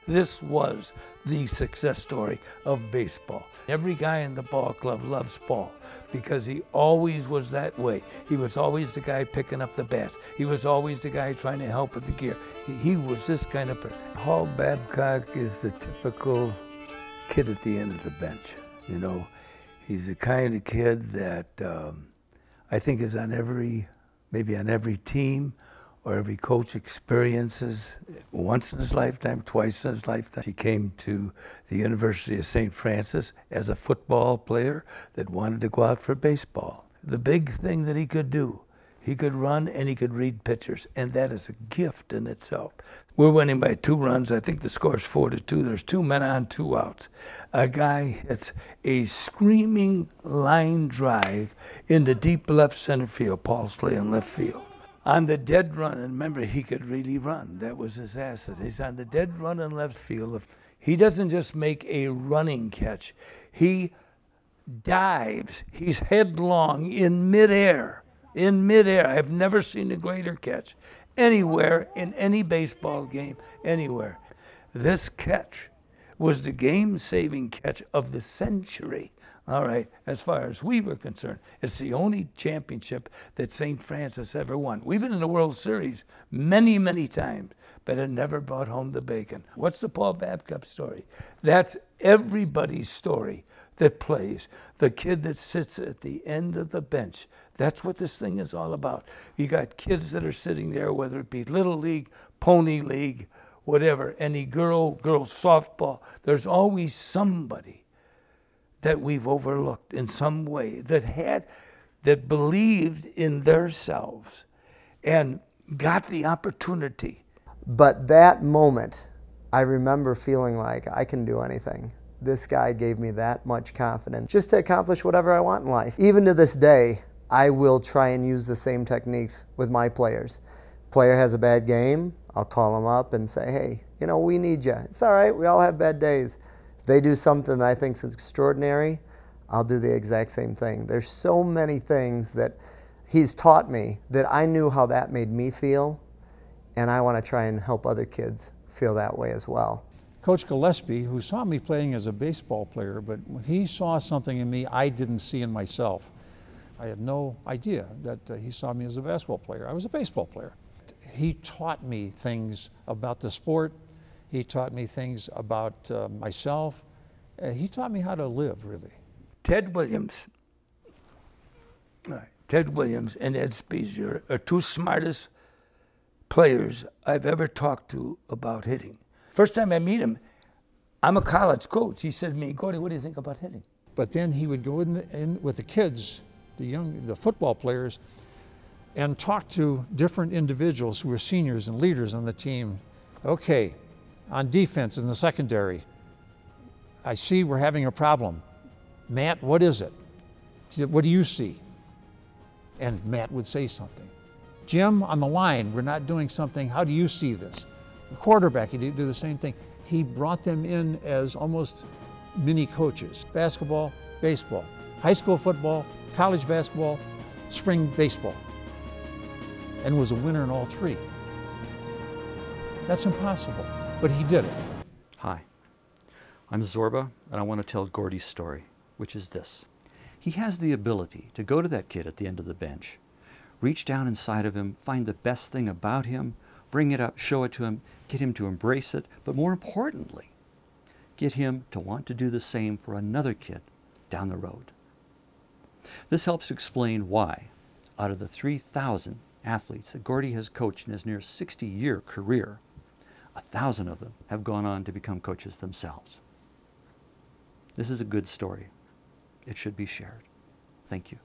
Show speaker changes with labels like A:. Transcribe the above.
A: This was the success story of baseball. Every guy in the ball club loves Paul because he always was that way. He was always the guy picking up the bats. He was always the guy trying to help with the gear. He was this kind of person. Paul Babcock is the typical kid at the end of the bench. You know, he's the kind of kid that I think is on maybe on every team or every coach experiences once in his lifetime, twice in his lifetime. He came to the University of St. Francis as a football player that wanted to go out for baseball. The big thing that he could do, he could run and he could read pitchers, and that is a gift in itself. We're winning by 2 runs. I think the score is 4-2. There's 2 men on, 2 outs. A guy hits a screaming line drive into deep left center field. Paul's playing left field. On the dead run, and remember, he could really run. That was his asset. He's on the dead run in left field. He doesn't just make a running catch. He dives. He's headlong in midair. In midair. I've never seen a greater catch anywhere in any baseball game, anywhere. This catch was the game-saving catch of the century. All right, as far as we were concerned, it's the only championship that St. Francis ever won. We've been in the World Series many, many times, but it never brought home the bacon. What's the Paul Babcock story? That's everybody's story that plays. The kid that sits at the end of the bench. That's what this thing is all about. You got kids that are sitting there, whether it be Little League, Pony League, whatever, any girls softball. There's always somebody that we've overlooked in some way, that believed in themselves and got the opportunity.
B: But that moment, I remember feeling like I can do anything. This guy gave me that much confidence just to accomplish whatever I want in life. Even to this day, I will try and use the same techniques with my players. Player has a bad game, I'll call him up and say, hey, you know, we need you. It's all right, we all have bad days. They do something that I think is extraordinary, I'll do the exact same thing. There's so many things that he's taught me that I knew how that made me feel, and I want to try and help other kids feel that way as well.
C: Coach Gillespie, who saw me playing as a baseball player, but he saw something in me I didn't see in myself. I had no idea that he saw me as a basketball player. I was a baseball player. He taught me things about the sport. He taught me things about myself. He taught me how to live, really.
A: Ted Williams and Ed Spiezia are 2 smartest players I've ever talked to about hitting. First time I meet him, I'm a college coach. He said to me, Gordy, what do you think about hitting?
C: But then he would go in with the kids, the football players, and talk to different individuals who were seniors and leaders on the team. Okay, on defense in the secondary, I see we're having a problem. Matt, what is it? What do you see? And Matt would say something. Jim, on the line, we're not doing something. How do you see this? The quarterback, he'd do the same thing. He brought them in as almost mini coaches. Basketball, baseball, high school football, college basketball, spring baseball, and was a winner in all 3. That's impossible, but he did it.
D: Hi, I'm Zorba, and I want to tell Gordy's story, which is this. He has the ability to go to that kid at the end of the bench, reach down inside of him, find the best thing about him, bring it up, show it to him, get him to embrace it, but more importantly, get him to want to do the same for another kid down the road. This helps explain why, out of the 3,000 athletes that Gordy has coached in his near 60-year career, 1,000 of them have gone on to become coaches themselves. This is a good story. It should be shared. Thank you.